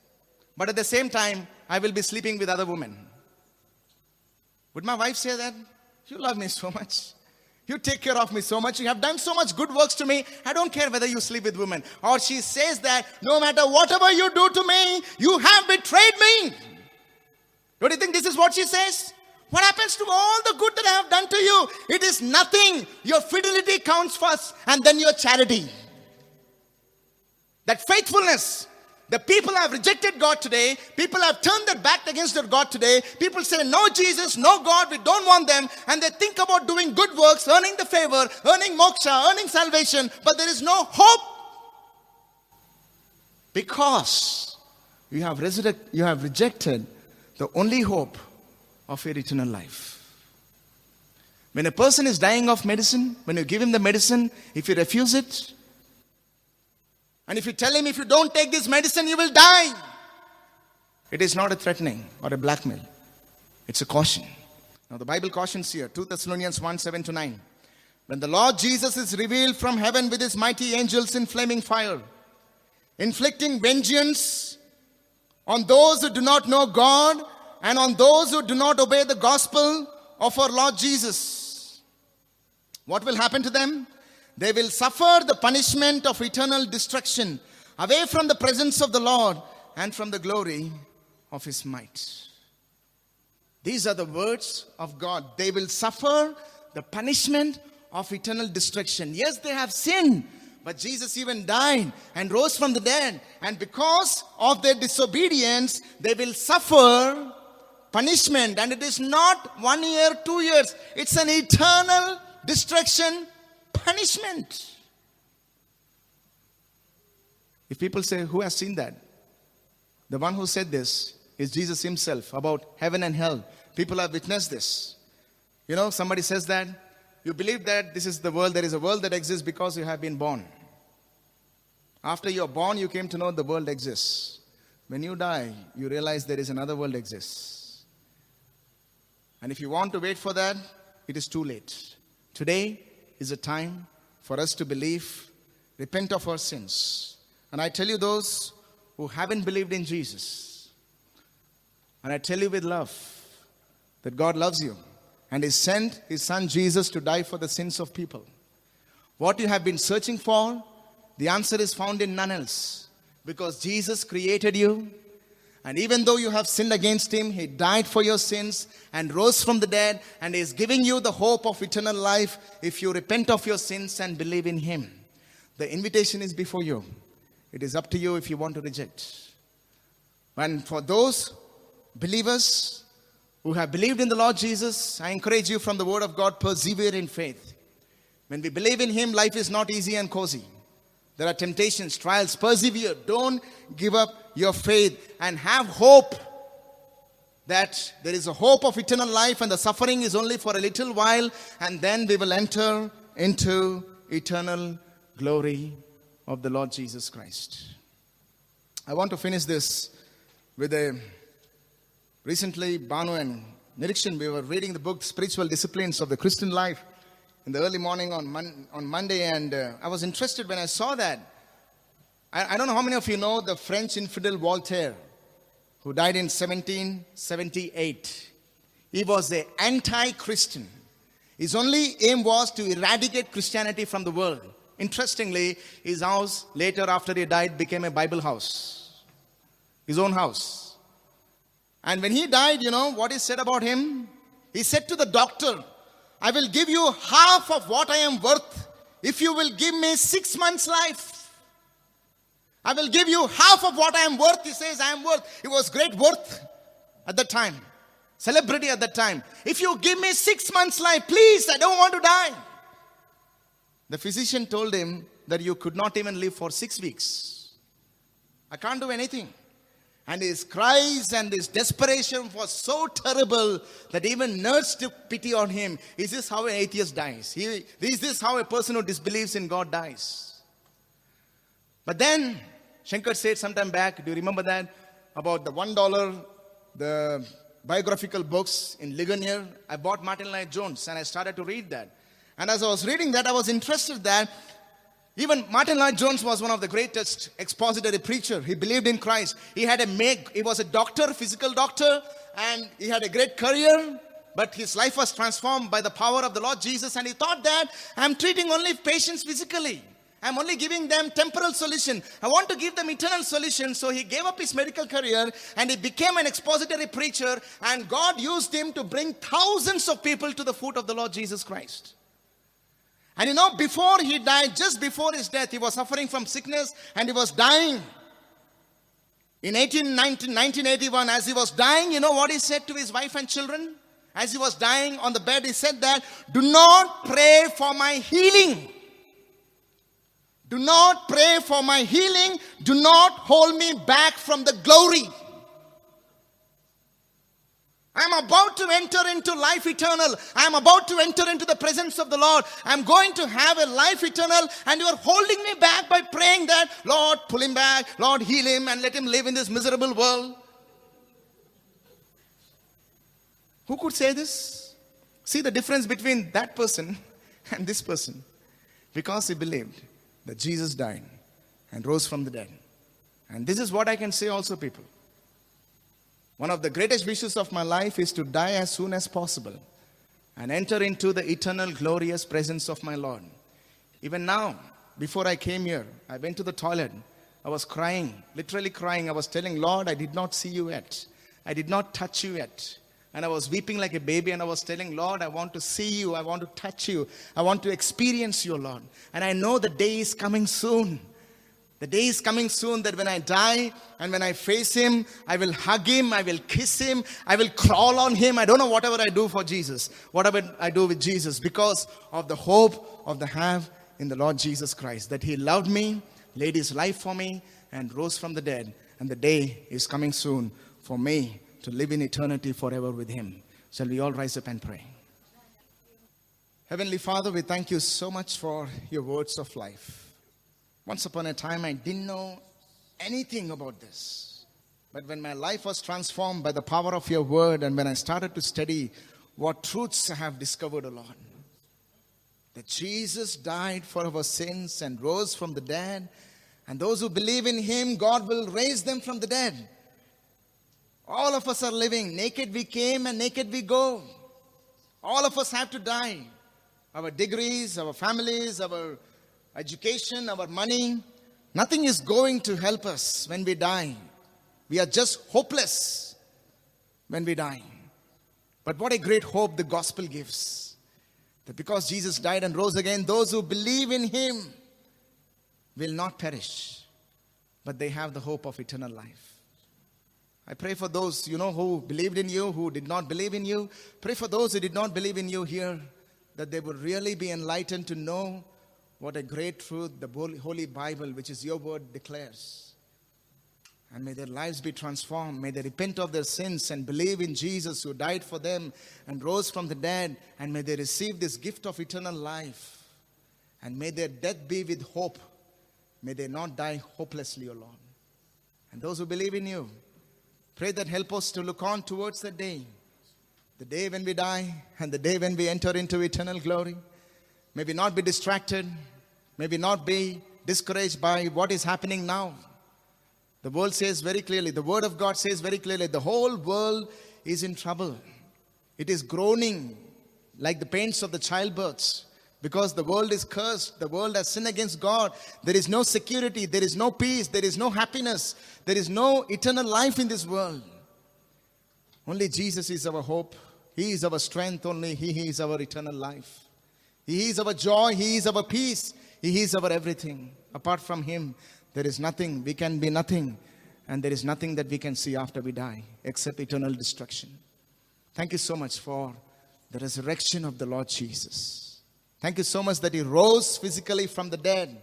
But at the same time, I will be sleeping with other women. Would my wife say that? You love me so much. You take care of me so much. You have done so much good works to me. I don't care whether you sleep with women. Or she says that no matter whatever you do to me, you have betrayed me. Don't you think this is what she says? What happens to all the good that I have done to you? It is nothing. Your fidelity counts first and then your charity. That faithfulness. The people have rejected God today. People have turned their back against their God today. People say, no Jesus, no God, we don't want them. And they think about doing good works, earning the favor, earning moksha, earning salvation. But there is no hope. Because you have rejected the only hope of your eternal life. When a person is dying of medicine, when you give him the medicine, if you refuse it, and if you tell him, if you don't take this medicine, you will die, it is not a threatening or a blackmail. It's a caution. Now the Bible cautions here, 2 Thessalonians 1, 7-9. When the Lord Jesus is revealed from heaven with his mighty angels in flaming fire, inflicting vengeance on those who do not know God and on those who do not obey the gospel of our Lord Jesus. What will happen to them? They will suffer the punishment of eternal destruction away from the presence of the Lord and from the glory of his might. These are the words of God. They will suffer the punishment of eternal destruction. Yes, they have sinned, but Jesus even died and rose from the dead. And because of their disobedience, they will suffer punishment. And it is not 1 year, 2 years. It's an eternal destruction punishment. If people say, who has seen that? The one who said this is Jesus himself about heaven and hell. People have witnessed this. You know, somebody says that you believe that this is the world. There is a world that exists because you have been born. After you're born, you came to know the world exists. When you die, you realize there is another world exists. And if you want to wait for that, it is too late. Today is a time for us to believe, repent of our sins. And I tell you, those who haven't believed in Jesus, and I tell you with love that God loves you and He sent His Son Jesus to die for the sins of people. What you have been searching for, the answer is found in none else. Because Jesus created you, and even though you have sinned against Him, He died for your sins and rose from the dead, and He is giving you the hope of eternal life if you repent of your sins and believe in Him. The invitation is before you. It is up to you if you want to reject. And for those believers who have believed in the Lord Jesus, I encourage you from the Word of God, persevere in faith. When we believe in Him, life is not easy and cozy. There are temptations, trials. Persevere. Don't give up your faith and have hope that there is a hope of eternal life and the suffering is only for a little while, and then we will enter into eternal glory of the Lord Jesus Christ. I want to finish this with recently Banu and Nirikshan, we were reading the book Spiritual Disciplines of the Christian Life in the early morning on Monday, and I was interested when I saw that. I don't know how many of you know the French infidel Voltaire, who died in 1778. He was an anti-Christian. His only aim was to eradicate Christianity from the world. Interestingly, his house later after he died became a Bible house. His own house. And when he died, you know what is said about him? He said to the doctor, I will give you half of what I am worth if you will give me 6 months' life. I will give you half of what I am worth. He says, I am worth. He was great worth at that time. Celebrity at that time. If you give me 6 months' life, please, I don't want to die. The physician told him that you could not even live for 6 weeks. I can't do anything. And his cries and his desperation was so terrible that even nerds took pity on him. Is this how an atheist dies? Is this how a person who disbelieves in God dies? But then, Shankar said sometime back, do you remember that? About the $1, the biographical books in Ligonier. I bought Martin Lloyd-Jones and I started to read that. And as I was reading that, I was interested that even Martin Lloyd-Jones was one of the greatest expository preacher. He believed in Christ. He was a doctor, physical doctor, and he had a great career. But his life was transformed by the power of the Lord Jesus. And he thought that I'm treating only patients physically. I'm only giving them temporal solution. I want to give them eternal solution. So he gave up his medical career and he became an expository preacher. And God used him to bring thousands of people to the foot of the Lord Jesus Christ. And you know, before he died, just before his death, he was suffering from sickness and he was dying. In 1981, as he was dying, you know what he said to his wife and children? As he was dying on the bed, he said that, do not pray for my healing. Do not pray for my healing. Do not hold me back from the glory. I'm about to enter into life eternal. I'm about to enter into the presence of the Lord. I'm going to have a life eternal, and you're holding me back by praying that, Lord, pull him back, Lord, heal him, and let him live in this miserable world. Who could say this? See the difference between that person and this person. Because he believed that Jesus died and rose from the dead. And this is what I can say also, people. One of the greatest wishes of my life is to die as soon as possible and enter into the eternal glorious presence of my Lord. Even now, before I came here, I went to the toilet. I was crying, literally crying. I was telling, Lord, I did not see you yet. I did not touch you yet. And I was weeping like a baby and I was telling, Lord, I want to see you. I want to touch you. I want to experience you, Lord. And I know the day is coming soon. The day is coming soon that when I die and when I face him, I will hug him, I will kiss him, I will crawl on him. I don't know whatever I do for Jesus, whatever I do with Jesus, because of the hope of the have in the Lord Jesus Christ, that he loved me, laid his life for me, and rose from the dead. And the day is coming soon for me to live in eternity forever with him. Shall we all rise up and pray? Heavenly Father, we thank you so much for your words of life. Once upon a time, I didn't know anything about this. But when my life was transformed by the power of your word, and when I started to study what truths I have discovered, O Lord, that Jesus died for our sins and rose from the dead, and those who believe in him, God will raise them from the dead. All of us are living. Naked we came and naked we go. All of us have to die. Our degrees, our families, our education, our money, nothing is going to help us when we die. We are just hopeless when we die. But what a great hope the gospel gives. That because Jesus died and rose again, those who believe in him will not perish, but they have the hope of eternal life. I pray for those, who believed in you, who did not believe in you. Pray for those who did not believe in you here, that they would really be enlightened to know what a great truth the Holy Bible, which is your word, declares. And may their lives be transformed. May they repent of their sins and believe in Jesus who died for them and rose from the dead. And may they receive this gift of eternal life. And may their death be with hope. May they not die hopelessly, O Lord. And those who believe in you, pray that help us to look on towards the day when we die and the day when we enter into eternal glory. May we not be distracted. May we not be discouraged by what is happening now. The world says very clearly, the word of God says very clearly, the whole world is in trouble. It is groaning like the pains of the childbirths, because the world is cursed. The world has sinned against God. There is no security. There is no peace. There is no happiness. There is no eternal life in this world. Only Jesus is our hope. He is our strength only. He is our eternal life. He is our joy. He is our peace. He is our everything. Apart from Him, there is nothing. We can be nothing. And there is nothing that we can see after we die except eternal destruction. Thank you so much for the resurrection of the Lord Jesus. Thank you so much that He rose physically from the dead,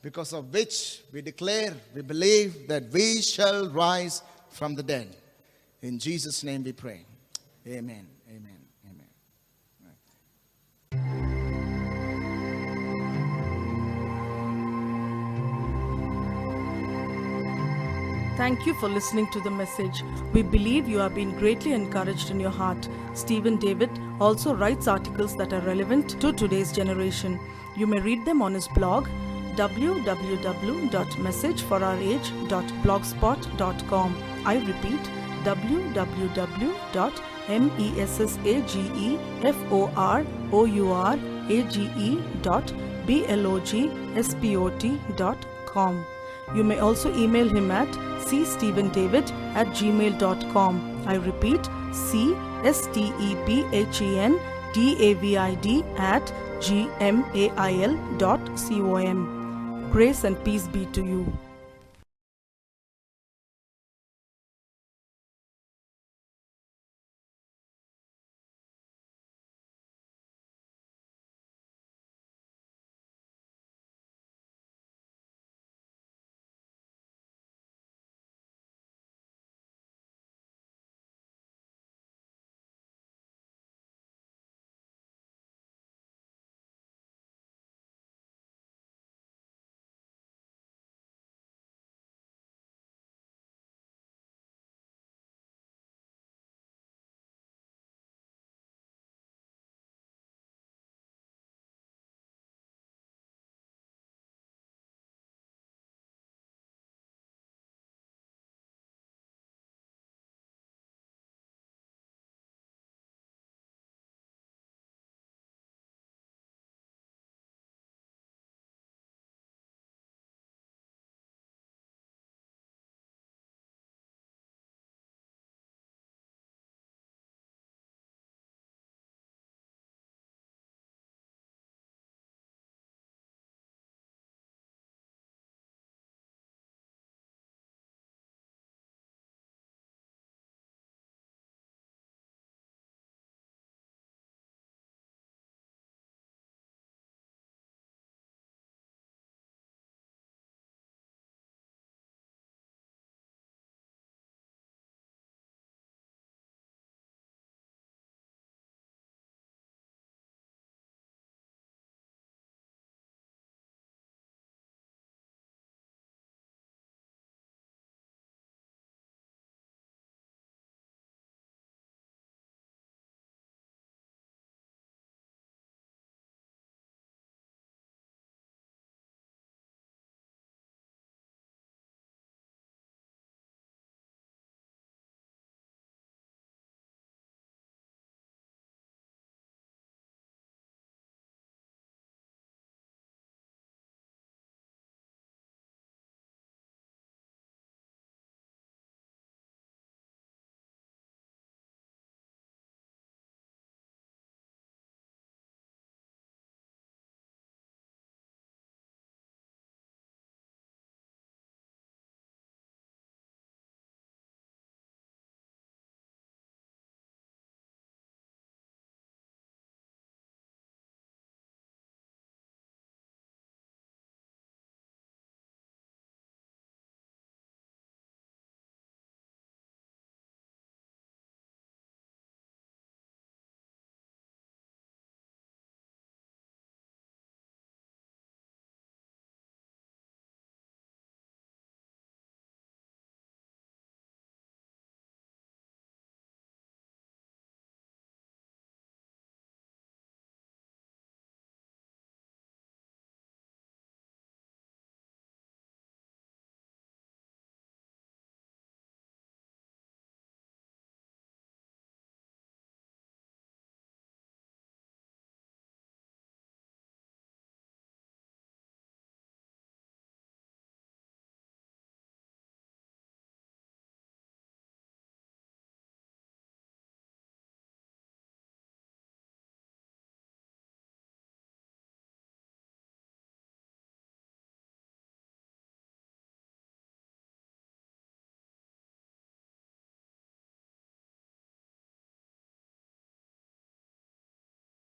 because of which we declare, we believe that we shall rise from the dead. In Jesus' name we pray. Amen. Amen. Amen. Thank you for listening to the message. We believe you have been greatly encouraged in your heart. Stephen David also writes articles that are relevant to today's generation. You may read them on his blog, www.messageforourage.blogspot.com. I repeat, www.messageforourage.blogspot.com. You may also email him at cstephendavid@gmail.com. I repeat, cstephendavid@gmail.com. Grace and peace be to you.